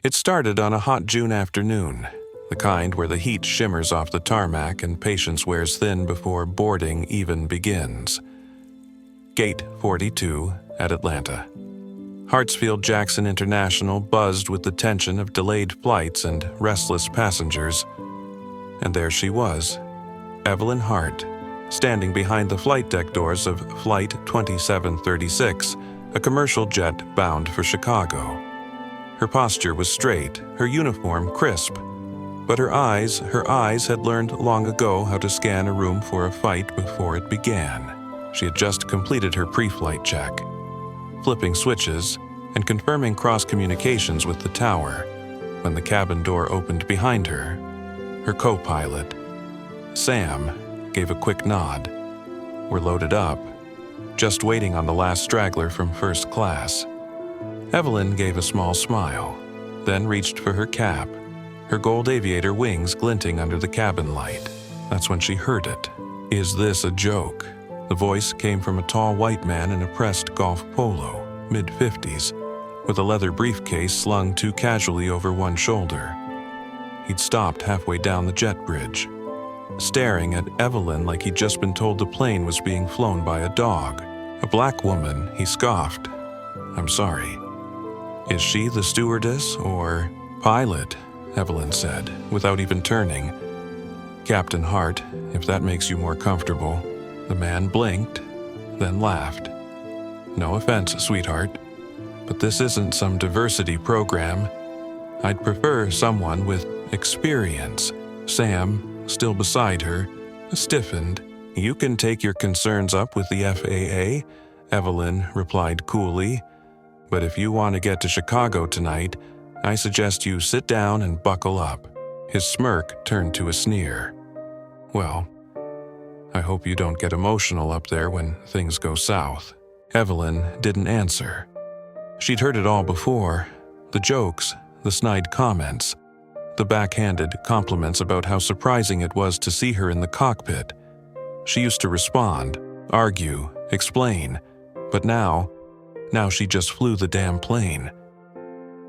It started on a hot June afternoon, the kind where the heat shimmers off the tarmac and patience wears thin before boarding even begins. Gate 42 at Atlanta. Hartsfield-Jackson International buzzed with the tension of delayed flights and restless passengers. And there she was, Evelyn Hart, standing behind the flight deck doors of Flight 2736, a commercial jet bound for Chicago. Her posture was straight, her uniform crisp, but her eyes had learned long ago how to scan a room for a fight before it began. She had just completed her pre-flight check, flipping switches and confirming cross-communications with the tower when the cabin door opened behind her. Her co-pilot, Sam, gave a quick nod. We're loaded up, just waiting on the last straggler from first class. Evelyn gave a small smile, then reached for her cap, her gold aviator wings glinting under the cabin light. That's when she heard it. "Is this a joke?" The voice came from a tall white man in a pressed golf polo, mid-50s, with a leather briefcase slung too casually over one shoulder. He'd stopped halfway down the jet bridge, staring at Evelyn like he'd just been told the plane was being flown by a dog. "A black woman," he scoffed. "I'm sorry. Is she the stewardess or pilot?" Evelyn said, without even turning. "Captain Hart, if that makes you more comfortable." The man blinked, then laughed. "No offense, sweetheart, but this isn't some diversity program. I'd prefer someone with experience." Sam, still beside her, stiffened. "You can take your concerns up with the FAA," Evelyn replied coolly. "But if you want to get to Chicago tonight, I suggest you sit down and buckle up." His smirk turned to a sneer. "Well, I hope you don't get emotional up there when things go south." Evelyn didn't answer. She'd heard it all before. The jokes, the snide comments, the backhanded compliments about how surprising it was to see her in the cockpit. She used to respond, argue, explain, but now she just flew the damn plane.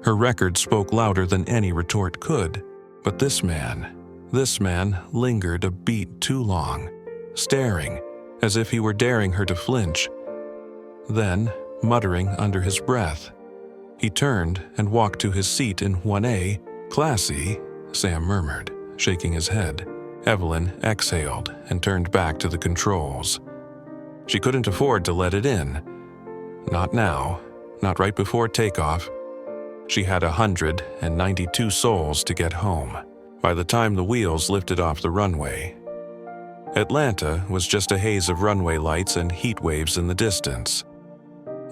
Her record spoke louder than any retort could, but this man lingered a beat too long, staring as if he were daring her to flinch. Then, muttering under his breath, he turned and walked to his seat in 1A. "Classy," Sam murmured, shaking his head. Evelyn exhaled and turned back to the controls. She couldn't afford to let it in. Not now, not right before takeoff. She had 192 souls to get home by the time the wheels lifted off the runway. Atlanta was just a haze of runway lights and heat waves in the distance.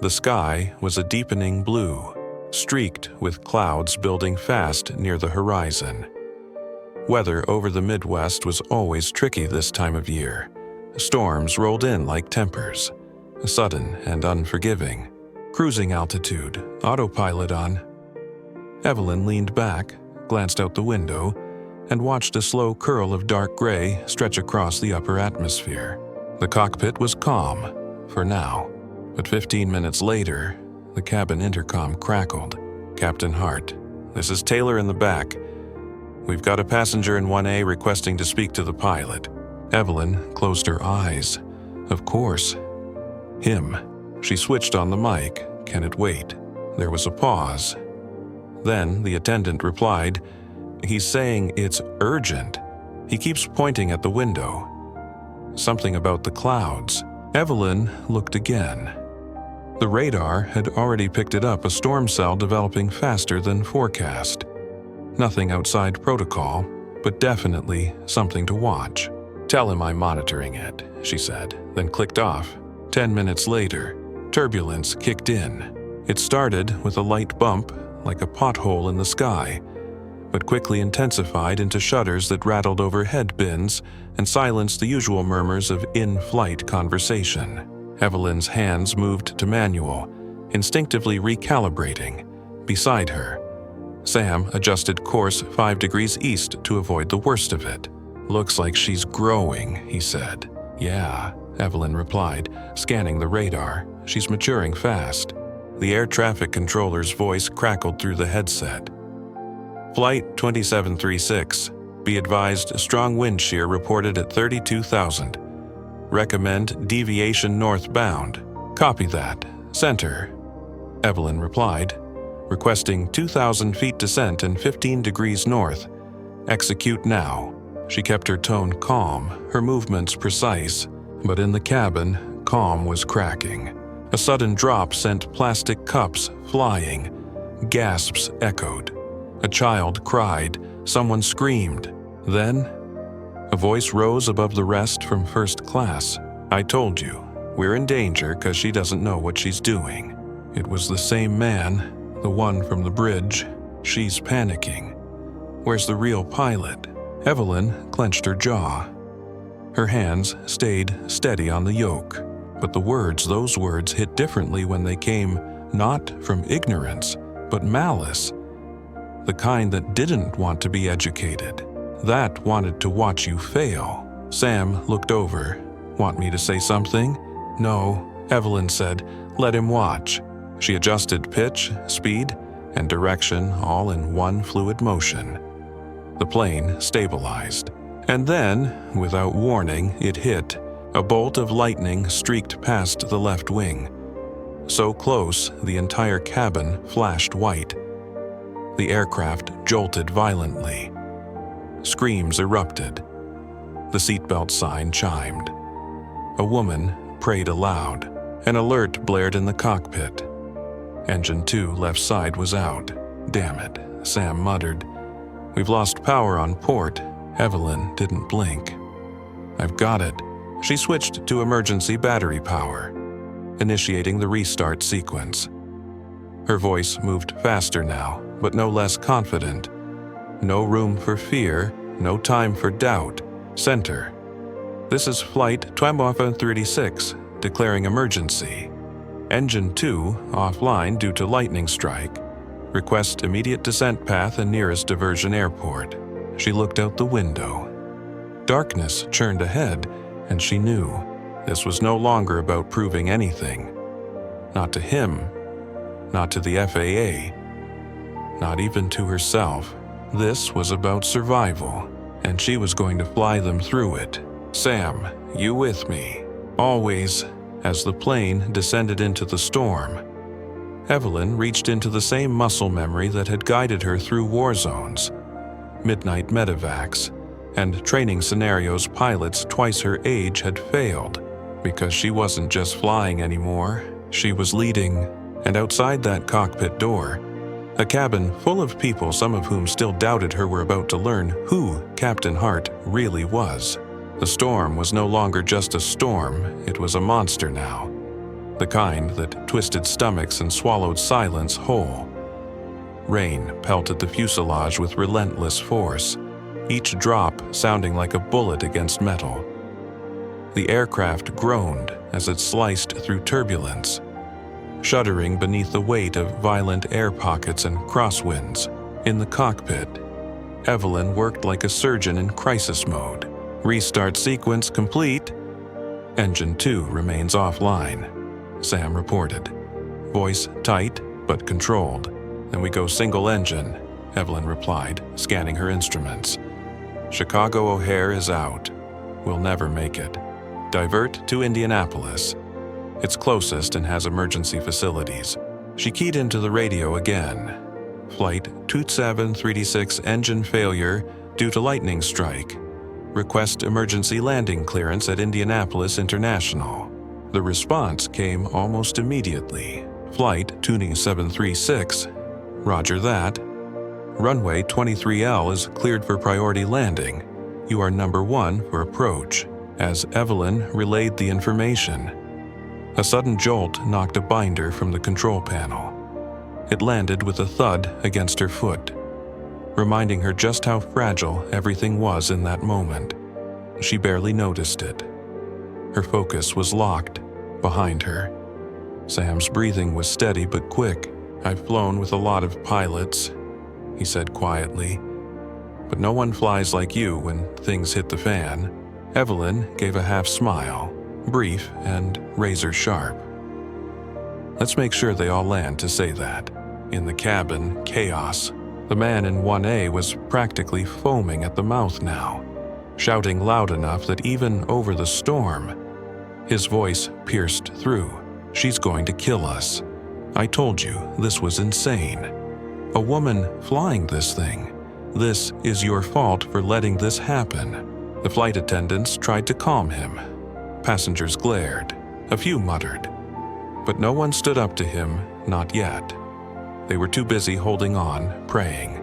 The sky was a deepening blue, streaked with clouds building fast near the horizon. Weather over the Midwest was always tricky this time of year. Storms rolled in like tempers, sudden and unforgiving. Cruising altitude, autopilot on. Evelyn leaned back, glanced out the window, and watched a slow curl of dark gray stretch across the upper atmosphere. The cockpit was calm, for now, but 15 minutes later, the cabin intercom crackled. "Captain Hart, this is Taylor in the back. We've got a passenger in 1A requesting to speak to the pilot." Evelyn closed her eyes. Of course. Him. She switched on the mic. "Can it wait?" There was a pause. Then the attendant replied, "He's saying it's urgent. He keeps pointing at the window." Something about the clouds. Evelyn looked again. The radar had already picked it up, a storm cell developing faster than forecast. Nothing outside protocol, but definitely something to watch. "Tell him I'm monitoring it," she said, then clicked off. 10 minutes later, turbulence kicked in. It started with a light bump, like a pothole in the sky, but quickly intensified into shudders that rattled overhead bins and silenced the usual murmurs of in-flight conversation. Evelyn's hands moved to manual, instinctively recalibrating. Beside her, Sam adjusted course 5 degrees east to avoid the worst of it. "Looks like she's growing," he said. "Yeah," Evelyn replied, scanning the radar. "She's maturing fast." The air traffic controller's voice crackled through the headset. Flight 2736. Be advised, strong wind shear reported at 32,000. Recommend deviation northbound. Copy that. Center. Evelyn replied, requesting 2,000 feet descent and 15 degrees north. Execute now. She kept her tone calm, her movements precise, but in the cabin, calm was cracking. A sudden drop sent plastic cups flying. Gasps echoed. A child cried. Someone screamed. Then, a voice rose above the rest from first class. I told you, we're in danger because she doesn't know what she's doing. It was the same man, the one from the bridge. She's panicking. Where's the real pilot? Evelyn clenched her jaw. Her hands stayed steady on the yoke, but those words hit differently when they came not from ignorance, but malice. The kind that didn't want to be educated, that wanted to watch you fail. Sam looked over. Want me to say something? No, Evelyn said. Let him watch. She adjusted pitch, speed, and direction all in one fluid motion. The plane stabilized. And then, without warning, it hit. A bolt of lightning streaked past the left wing. So close, the entire cabin flashed white. The aircraft jolted violently. Screams erupted. The seatbelt sign chimed. A woman prayed aloud. An alert blared in the cockpit. Engine 2 left side was out. Damn it, Sam muttered. We've lost power on port. Evelyn didn't blink. I've got it. She switched to emergency battery power, initiating the restart sequence. Her voice moved faster now, but no less confident. No room for fear, no time for doubt. Center. This is Flight 2736, declaring emergency. Engine 2 offline due to lightning strike. Request immediate descent path and nearest diversion airport. She looked out the window. Darkness churned ahead, and she knew this was no longer about proving anything. Not to him, not to the FAA, not even to herself. This was about survival, and she was going to fly them through it. Sam, you with me? Always. As the plane descended into the storm, Evelyn reached into the same muscle memory that had guided her through war zones, midnight medevacs, and training scenarios pilots twice her age had failed, because she wasn't just flying anymore, she was leading. And outside that cockpit door, a cabin full of people, some of whom still doubted her, were about to learn who Captain Hart really was. The storm was no longer just a storm, it was a monster now. The kind that twisted stomachs and swallowed silence whole. Rain pelted the fuselage with relentless force, each drop sounding like a bullet against metal. The aircraft groaned as it sliced through turbulence, shuddering beneath the weight of violent air pockets and crosswinds. In the cockpit, Evelyn worked like a surgeon in crisis mode. Restart sequence complete. Engine 2 remains offline, Sam reported. Voice tight but controlled. Then we go single engine, Evelyn replied, scanning her instruments. Chicago O'Hare is out. We'll never make it. Divert to Indianapolis. It's closest and has emergency facilities. She keyed into the radio again. Flight 2736 engine failure due to lightning strike. Request emergency landing clearance at Indianapolis International. The response came almost immediately. Flight 2736, roger that. Runway 23L is cleared for priority landing. You are number 1 for approach. As Evelyn relayed the information, a sudden jolt knocked a binder from the control panel. It landed with a thud against her foot, reminding her just how fragile everything was in that moment. She barely noticed it. Her focus was locked behind her. Sam's breathing was steady but quick. I've flown with a lot of pilots, he said quietly, but no one flies like you when things hit the fan. Evelyn gave a half smile, brief and razor sharp. Let's make sure they all land to say that. In the cabin, chaos. The man in 1A was practically foaming at the mouth now, shouting loud enough that even over the storm, his voice pierced through. "She's going to kill us. I told you this was insane. A woman flying this thing. This is your fault for letting this happen." The flight attendants tried to calm him. Passengers glared. A few muttered. But no one stood up to him, not yet. They were too busy holding on, praying,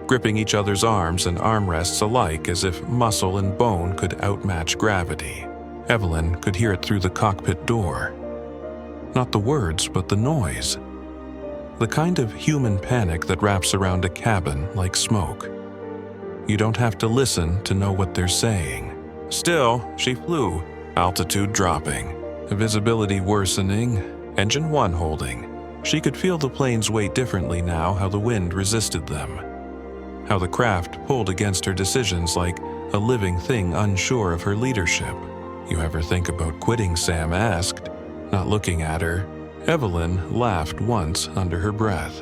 gripping each other's arms and armrests alike as if muscle and bone could outmatch gravity. Evelyn could hear it through the cockpit door. Not the words, but the noise. The kind of human panic that wraps around a cabin like smoke. You don't have to listen to know what they're saying. Still, she flew, altitude dropping, visibility worsening, engine 1 holding. She could feel the plane's weight differently now, how the wind resisted them. How the craft pulled against her decisions like a living thing unsure of her leadership. "You ever think about quitting?" Sam asked, not looking at her. Evelyn laughed once under her breath.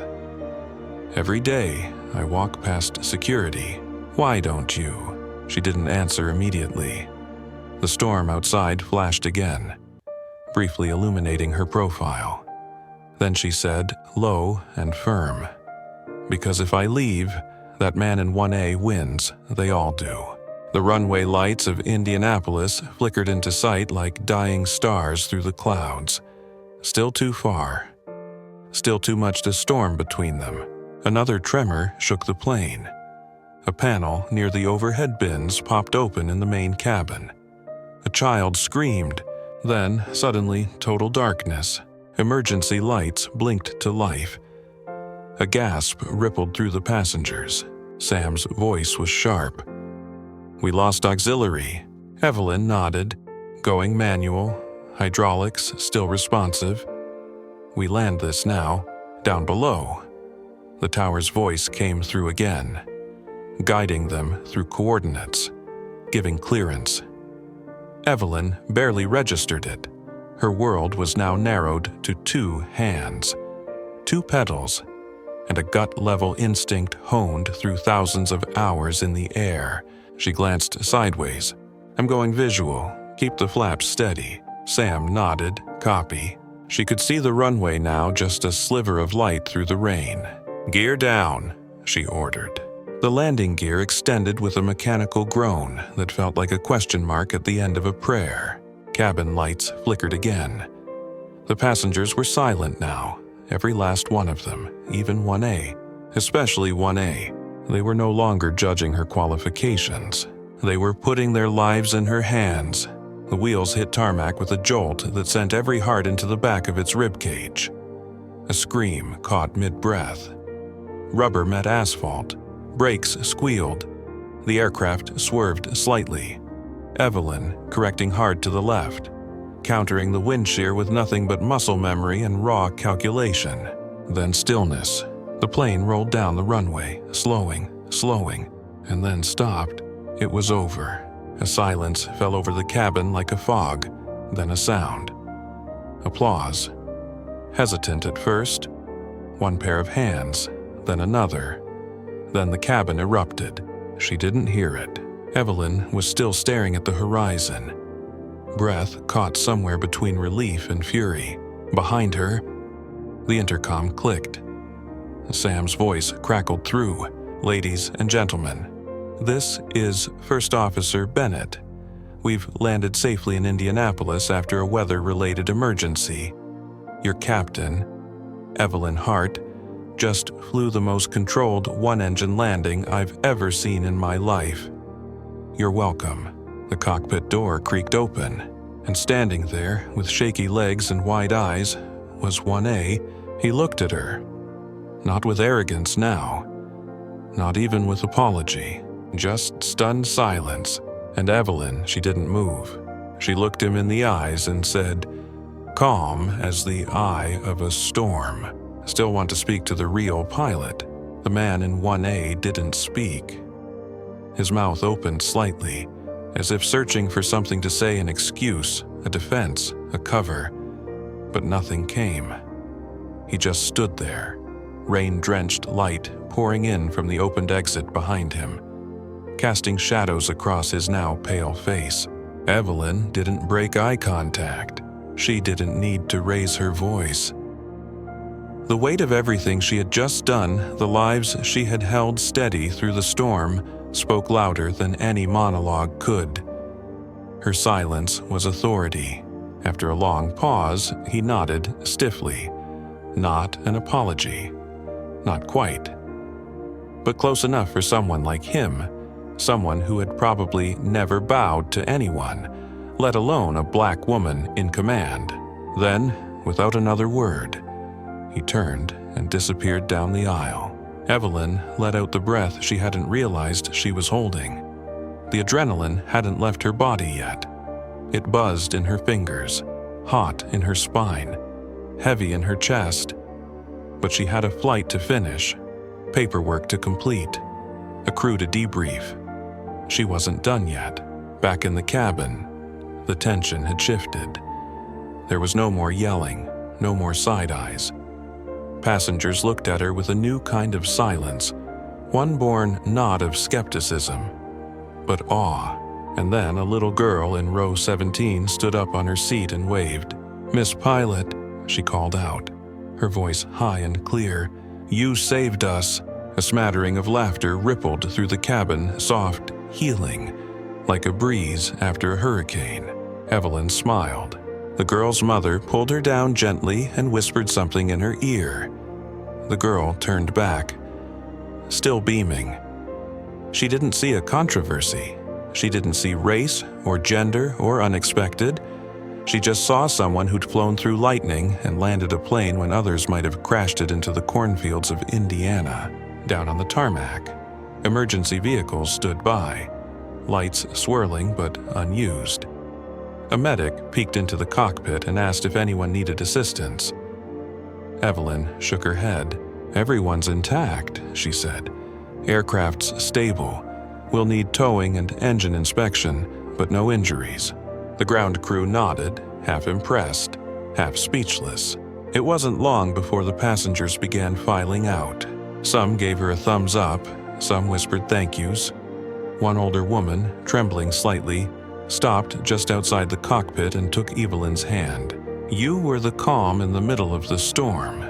"Every day I walk past security. Why don't you?" She didn't answer immediately. The storm outside flashed again, briefly illuminating her profile. Then she said, low and firm, "Because if I leave, that man in 1A wins. They all do." The runway lights of Indianapolis flickered into sight like dying stars through the clouds. Still too far. Still too much to storm between them. Another tremor shook the plane. A panel near the overhead bins popped open in the main cabin. A child screamed. Then, suddenly, total darkness. Emergency lights blinked to life. A gasp rippled through the passengers. Sam's voice was sharp. "We lost auxiliary." Evelyn nodded. "Going manual. Hydraulics still responsive. We land this now, down below." The tower's voice came through again, guiding them through coordinates, giving clearance. Evelyn barely registered it. Her world was now narrowed to 2 hands, 2 pedals, and a gut-level instinct honed through thousands of hours in the air. She glanced sideways. "I'm going visual. Keep the flaps steady." Sam nodded, copy. She could see the runway now, just a sliver of light through the rain. "Gear down," she ordered. The landing gear extended with a mechanical groan that felt like a question mark at the end of a prayer. Cabin lights flickered again. The passengers were silent now, every last one of them, even 1A, especially 1A. They were no longer judging her qualifications. They were putting their lives in her hands. The wheels hit tarmac with a jolt that sent every heart into the back of its ribcage. A scream caught mid-breath. Rubber met asphalt. Brakes squealed. The aircraft swerved slightly. Evelyn correcting hard to the left, countering the wind shear with nothing but muscle memory and raw calculation. Then stillness. The plane rolled down the runway, slowing, and then stopped. It was over. A silence fell over the cabin like a fog, then a sound. Applause. Hesitant at first. One pair of hands, then another. Then the cabin erupted. She didn't hear it. Evelyn was still staring at the horizon. Breath caught somewhere between relief and fury. Behind her, the intercom clicked. Sam's voice crackled through. "Ladies and gentlemen, this is First Officer Bennett. We've landed safely in Indianapolis after a weather-related emergency. Your captain, Evelyn Hart, just flew the most controlled one-engine landing I've ever seen in my life. You're welcome." The cockpit door creaked open, and standing there with shaky legs and wide eyes was 1A. He looked at her. Not with arrogance now. Not even with apology. Just stunned silence. And Evelyn, she didn't move. She looked him in the eyes and said, calm as the eye of a storm, "Still want to speak to the real pilot." The man in 1A didn't speak. His mouth opened slightly, as if searching for something to say, an excuse, a defense, a cover. But nothing came. He just stood there, rain-drenched light pouring in from the opened exit behind him, casting shadows across his now pale face. Evelyn didn't break eye contact. She didn't need to raise her voice. The weight of everything she had just done, the lives she had held steady through the storm, spoke louder than any monologue could. Her silence was authority. After a long pause, he nodded stiffly. Not an apology. Not quite. But close enough for someone like him, someone who had probably never bowed to anyone, let alone a black woman in command. Then, without another word, he turned and disappeared down the aisle. Evelyn let out the breath she hadn't realized she was holding. The adrenaline hadn't left her body yet. It buzzed in her fingers, hot in her spine, heavy in her chest. But she had a flight to finish, paperwork to complete, a crew to debrief. She wasn't done yet. Back in the cabin, the tension had shifted. There was no more yelling, no more side eyes. Passengers looked at her with a new kind of silence, one born not of skepticism, but awe. And then a little girl in row 17 stood up on her seat and waved. "Miss Pilot," she called out, her voice high and clear. "You saved us." A smattering of laughter rippled through the cabin, soft, healing, like a breeze after a hurricane. Evelyn smiled. The girl's mother pulled her down gently and whispered something in her ear. The girl turned back, still beaming. She didn't see a controversy. She didn't see race or gender or unexpected. She just saw someone who'd flown through lightning and landed a plane when others might have crashed it into the cornfields of Indiana. Down on the tarmac, emergency vehicles stood by, lights swirling but unused. A medic peeked into the cockpit and asked if anyone needed assistance. Evelyn shook her head. "Everyone's intact," she said. "Aircraft's stable. We'll need towing and engine inspection, but no injuries." The ground crew nodded, half impressed, half speechless. It wasn't long before the passengers began filing out. Some gave her a thumbs up, some whispered thank yous. One older woman, trembling slightly, stopped just outside the cockpit and took Evelyn's hand. "You were the calm in the middle of the storm,"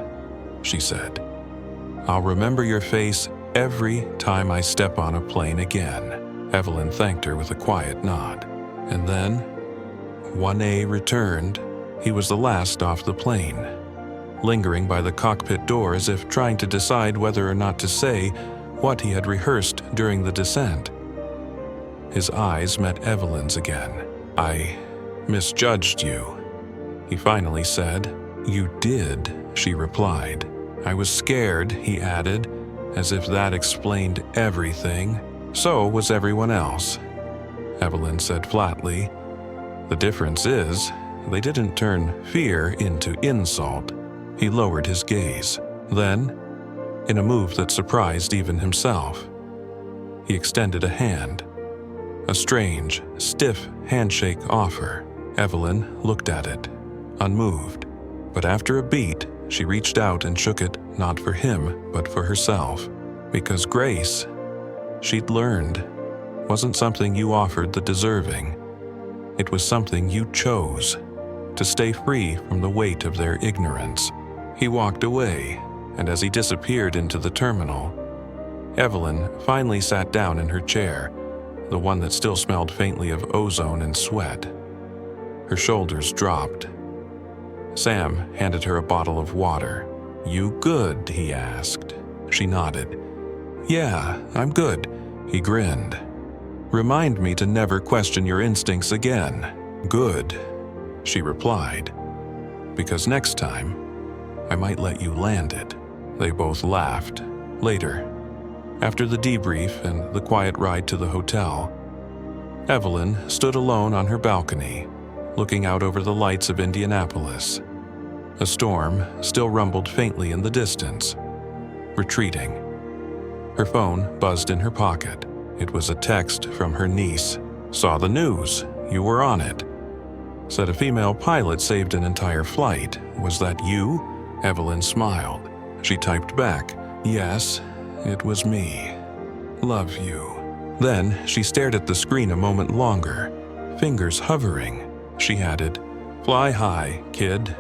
she said. "I'll remember your face every time I step on a plane again." Evelyn thanked her with a quiet nod. And then 1A returned. He was the last off the plane, lingering by the cockpit door as if trying to decide whether or not to say what he had rehearsed during the descent. His eyes met Evelyn's again. "I misjudged you," he finally said. "You did," she replied. "I was scared," he added, as if that explained everything. "So was everyone else," Evelyn said flatly. "The difference is, they didn't turn fear into insult." He lowered his gaze. Then, in a move that surprised even himself, he extended a hand. A strange, stiff handshake offer. Evelyn looked at it, unmoved. But after a beat, she reached out and shook it, not for him, but for herself. Because grace, she'd learned, wasn't something you offered the deserving. It was something you chose, to stay free from the weight of their ignorance. He walked away, and as he disappeared into the terminal, Evelyn finally sat down in her chair, the one that still smelled faintly of ozone and sweat. Her shoulders dropped. Sam handed her a bottle of water. "You good?" he asked. She nodded. "Yeah, I'm good." He grinned. "Remind me to never question your instincts again." "Good," she replied. "Because next time, I might let you land it." They both laughed. Later, after the debrief and the quiet ride to the hotel, Evelyn stood alone on her balcony, looking out over the lights of Indianapolis. A storm still rumbled faintly in the distance, retreating. Her phone buzzed in her pocket. It was a text from her niece. "Saw the news. You were on it. Said a female pilot saved an entire flight. Was that you?" Evelyn smiled. She typed back, "Yes, it was me. Love you." Then she stared at the screen a moment longer, fingers hovering. She added, "Fly high, kid.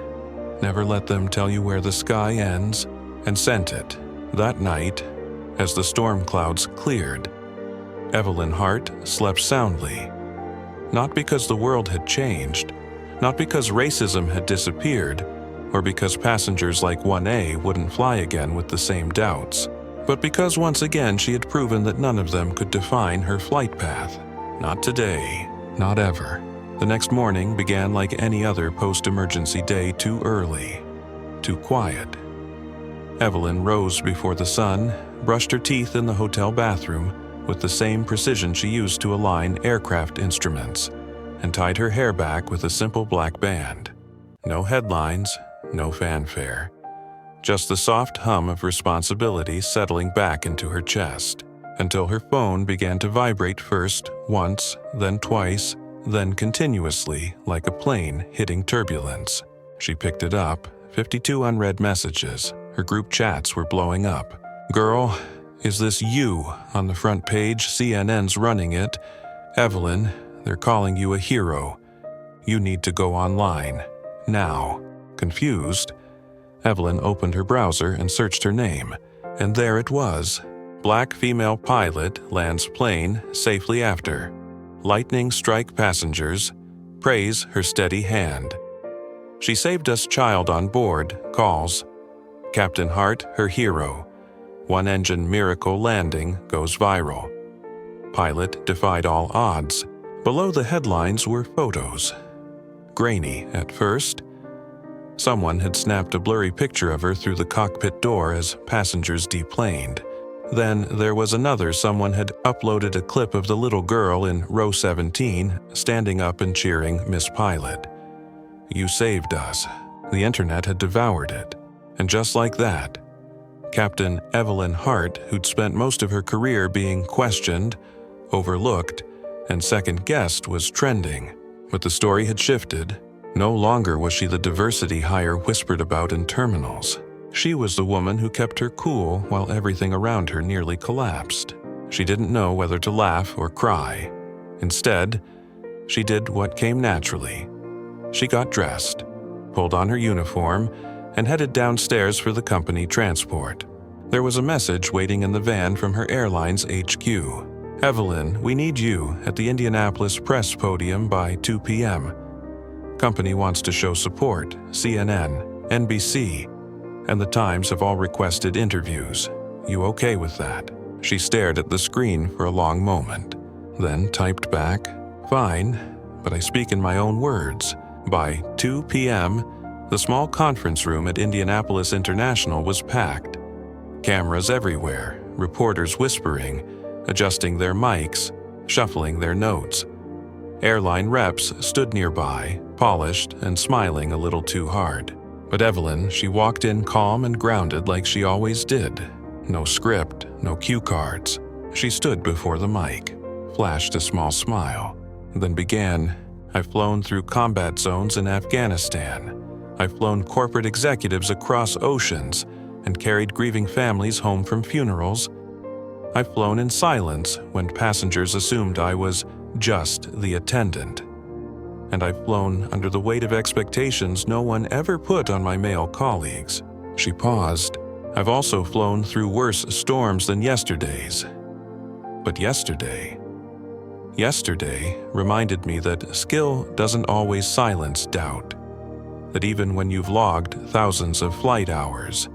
Never let them tell you where the sky ends," and sent it. That night, as the storm clouds cleared, Evelyn Hart slept soundly. Not because the world had changed, not because racism had disappeared, or because passengers like 1A wouldn't fly again with the same doubts, but because once again she had proven that none of them could define her flight path. Not today, not ever. The next morning began like any other post-emergency day, too early, too quiet. Evelyn rose before the sun, brushed her teeth in the hotel bathroom with the same precision she used to align aircraft instruments, and tied her hair back with a simple black band. No headlines, no fanfare. Just the soft hum of responsibility settling back into her chest, until her phone began to vibrate first once, then twice, then continuously like a plane hitting turbulence. She picked it up, 52 unread messages. Her group chats were blowing up. "Girl, is this you on the front page? CNN's running it. Evelyn, they're calling you a hero. You need to go online. Now." Confused, Evelyn opened her browser and searched her name, and there it was. Black female pilot lands plane safely after. Lightning strike passengers. Praise her steady hand. She saved us child on board, calls. Captain Hart, her hero. One-engine miracle landing goes viral. Pilot defied all odds. Below the headlines were photos. Grainy at first. Someone had snapped a blurry picture of her through the cockpit door as passengers deplaned. Then there was another. Someone had uploaded a clip of the little girl in row 17 standing up and cheering Miss Pilot. "You saved us." The internet had devoured it. And just like that, Captain Evelyn Hart, who'd spent most of her career being questioned, overlooked, and second-guessed, was trending. But the story had shifted. No longer was she the diversity hire whispered about in terminals. She was the woman who kept her cool while everything around her nearly collapsed. She didn't know whether to laugh or cry. Instead, she did what came naturally. She got dressed, pulled on her uniform, and headed downstairs for the company transport. There was a message waiting in the van from her airline's HQ. "Evelyn, we need you at the Indianapolis press podium by 2 p.m. Company wants to show support. CNN, NBC, and the Times have all requested interviews. You okay with that?" She stared at the screen for a long moment, then typed back, "Fine, but I speak in my own words." By 2 p.m., the small conference room at Indianapolis International was packed. Cameras everywhere, reporters whispering, adjusting their mics, shuffling their notes. Airline reps stood nearby, polished and smiling a little too hard. But Evelyn, she walked in calm and grounded like she always did. No script, no cue cards. She stood before the mic, flashed a small smile, then began, "I've flown through combat zones in Afghanistan. I've flown corporate executives across oceans and carried grieving families home from funerals. I've flown in silence when passengers assumed I was just the attendant. And I've flown under the weight of expectations no one ever put on my male colleagues." She paused. "I've also flown through worse storms than yesterday's. But yesterday reminded me that skill doesn't always silence doubt. That even when you've logged thousands of flight hours,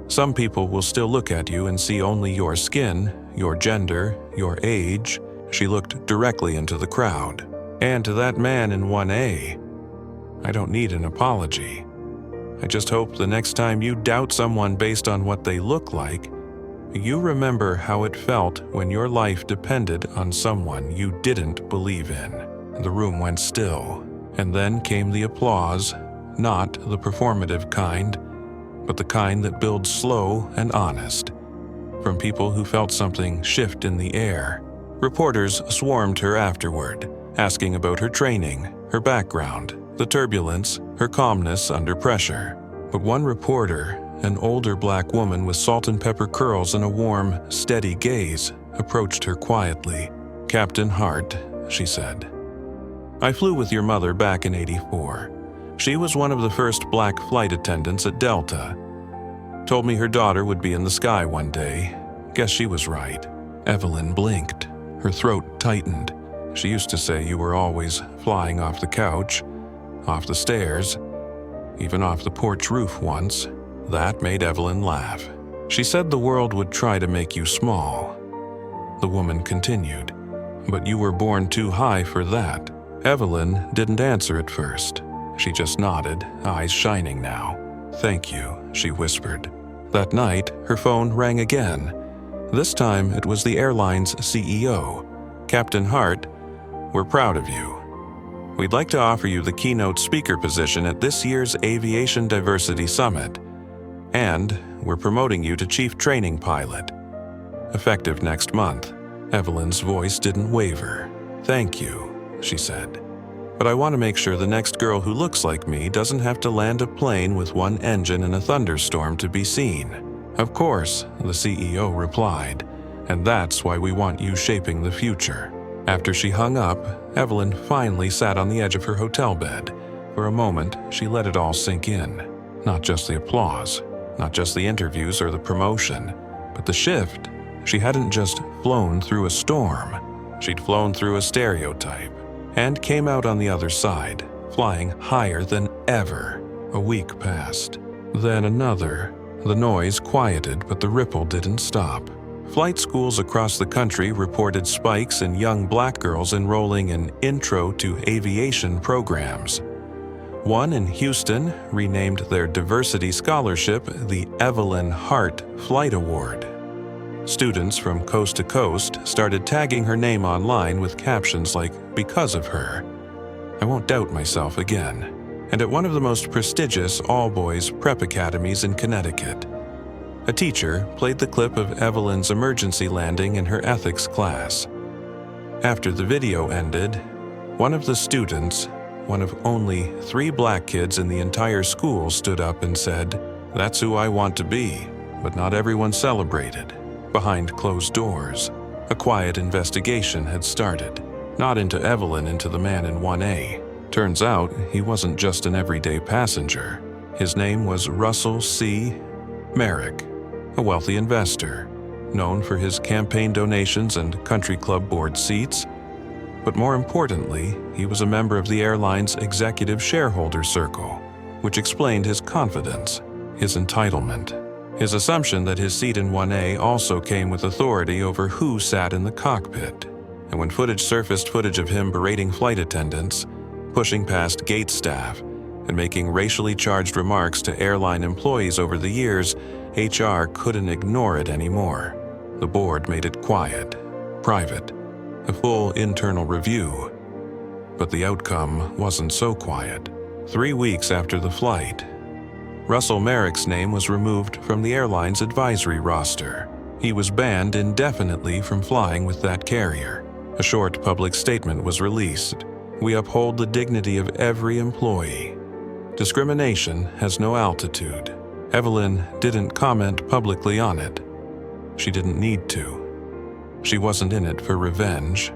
some people will still look at you and see only your skin, your gender, your age." She looked directly into the crowd. "And to that man in 1A, I don't need an apology. I just hope the next time you doubt someone based on what they look like, you remember how it felt when your life depended on someone you didn't believe in." The room went still, and then came the applause, not the performative kind, but the kind that builds slow and honest, from people who felt something shift in the air. Reporters swarmed her afterward, asking about her training, her background, the turbulence, her calmness under pressure. But one reporter, an older black woman with salt and pepper curls and a warm, steady gaze approached her quietly. "Captain Hart," she said. "I flew with your mother back in '84. She was one of the first black flight attendants at Delta. Told me her daughter would be in the sky one day. Guess she was right." Evelyn blinked. Her throat tightened. "She used to say you were always flying off the couch, off the stairs, even off the porch roof once." That made Evelyn laugh. "She said the world would try to make you small." The woman continued, "But you were born too high for that." Evelyn didn't answer at first. She just nodded, eyes shining now. "Thank you," she whispered. That night, her phone rang again. This time, it was the airline's CEO. "Captain Hart, we're proud of you. We'd like to offer you the keynote speaker position at this year's Aviation Diversity Summit. And we're promoting you to Chief Training Pilot, effective next month." Evelyn's voice didn't waver. "Thank you," she said. "But I want to make sure the next girl who looks like me doesn't have to land a plane with one engine in a thunderstorm to be seen." "Of course," the CEO replied, "and that's why we want you shaping the future." After she hung up, Evelyn finally sat on the edge of her hotel bed. For a moment, she let it all sink in. Not just the applause, not just the interviews or the promotion, but the shift. She hadn't just flown through a storm. She'd flown through a stereotype and came out on the other side, flying higher than ever. A week passed. Then another. The noise quieted, but the ripple didn't stop. Flight schools across the country reported spikes in young black girls enrolling in Intro to Aviation programs. One in Houston renamed their diversity scholarship the Evelyn Hart Flight Award. Students from coast to coast started tagging her name online with captions like, "Because of her, I won't doubt myself again." And at one of the most prestigious all-boys prep academies in Connecticut, a teacher played the clip of Evelyn's emergency landing in her ethics class. After the video ended, one of the students, one of only 3 black kids in the entire school, stood up and said, "That's who I want to be." But not everyone celebrated. Behind closed doors, a quiet investigation had started. Not into Evelyn, into the man in 1A. Turns out, he wasn't just an everyday passenger. His name was Russell C. Merrick, a wealthy investor, known for his campaign donations and country club board seats. But more importantly, he was a member of the airline's executive shareholder circle, which explained his confidence, his entitlement, his assumption that his seat in 1A also came with authority over who sat in the cockpit. And when footage surfaced, footage of him berating flight attendants, pushing past gate staff, and making racially charged remarks to airline employees over the years, HR couldn't ignore it anymore. The board made it quiet, private, a full internal review. But the outcome wasn't so quiet. 3 weeks after the flight, Russell Merrick's name was removed from the airline's advisory roster. He was banned indefinitely from flying with that carrier. A short public statement was released. "We uphold the dignity of every employee. Discrimination has no altitude." Evelyn didn't comment publicly on it. She didn't need to. She wasn't in it for revenge.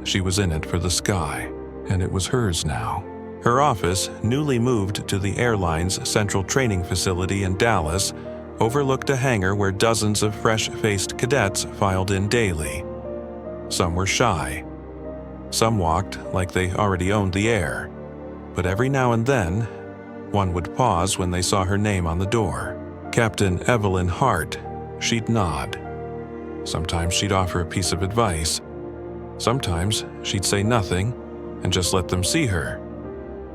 She was in it for the sky, and it was hers now. Her office, newly moved to the airline's central training facility in Dallas, overlooked a hangar where dozens of fresh-faced cadets filed in daily. Some were shy. Some walked like they already owned the air. But every now and then, one would pause when they saw her name on the door. Captain Evelyn Hart. She'd nod. Sometimes she'd offer a piece of advice. Sometimes she'd say nothing and just let them see her.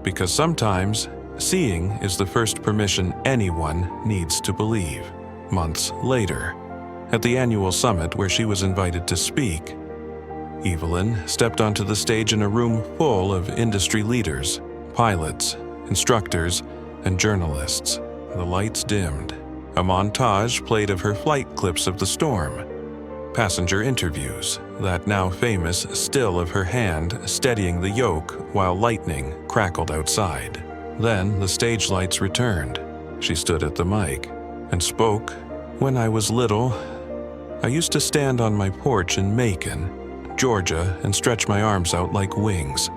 Because sometimes, seeing is the first permission anyone needs to believe. Months later, at the annual summit where she was invited to speak, Evelyn stepped onto the stage in a room full of industry leaders, pilots, instructors, and journalists. The lights dimmed. A montage played of her flight clips of the storm. Passenger interviews, that now famous still of her hand steadying the yoke while lightning crackled outside. Then the stage lights returned. She stood at the mic. and spoke. When I was little, I used to stand on my porch in Macon, Georgia, and stretch my arms out like wings.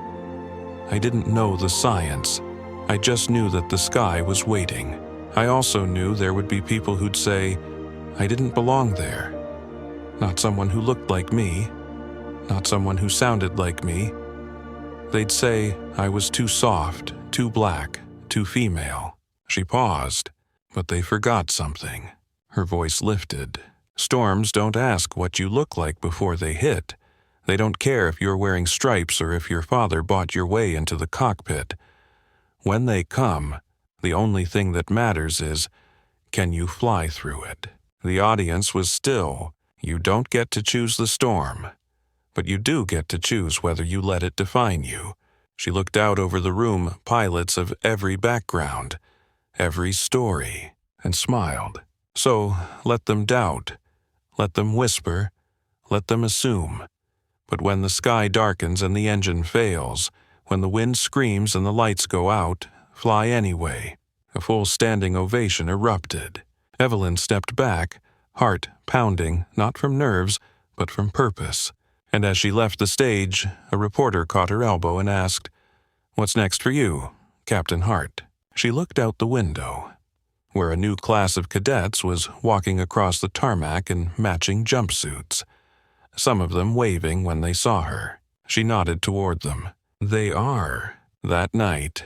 I didn't know the science. I just knew that the sky was waiting. I also knew there would be people who'd say, I didn't belong there. Not someone who looked like me, not someone who sounded like me. They'd say I was too soft, too black, too female. She paused, but they forgot something. Her voice lifted. Storms don't ask what you look like before they hit. They don't care if you're wearing stripes or if your father bought your way into the cockpit. When they come, the only thing that matters is, can you fly through it? The audience was still. You don't get to choose the storm, but you do get to choose whether you let it define you. She looked out over the room, pilots of every background, every story, and smiled. So let them doubt, let them whisper, let them assume. But when the sky darkens and the engine fails, when the wind screams and the lights go out, fly anyway. A full standing ovation erupted. Evelyn stepped back, heart pounding, not from nerves, but from purpose. And as she left the stage, a reporter caught her elbow and asked, "What's next for you, Captain Hart?" She looked out the window, where a new class of cadets was walking across the tarmac in matching jumpsuits, some of them waving when they saw her. She nodded toward them. They are. That night,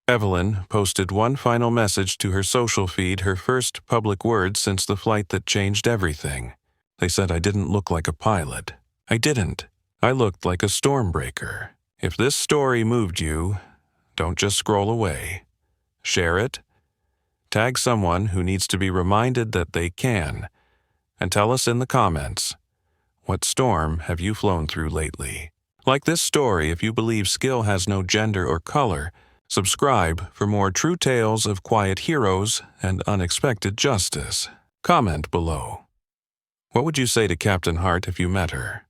Evelyn posted one final message to her social feed, her first public words since the flight that changed everything. They said I didn't look like a pilot. I didn't. I looked like a stormbreaker. If this story moved you, don't just scroll away. Share it. Tag someone who needs to be reminded that they can. And tell us in the comments, what storm have you flown through lately? Like this story, if you believe skill has no gender or color, subscribe for more true tales of quiet heroes and unexpected justice. Comment below. What would you say to Captain Hart if you met her?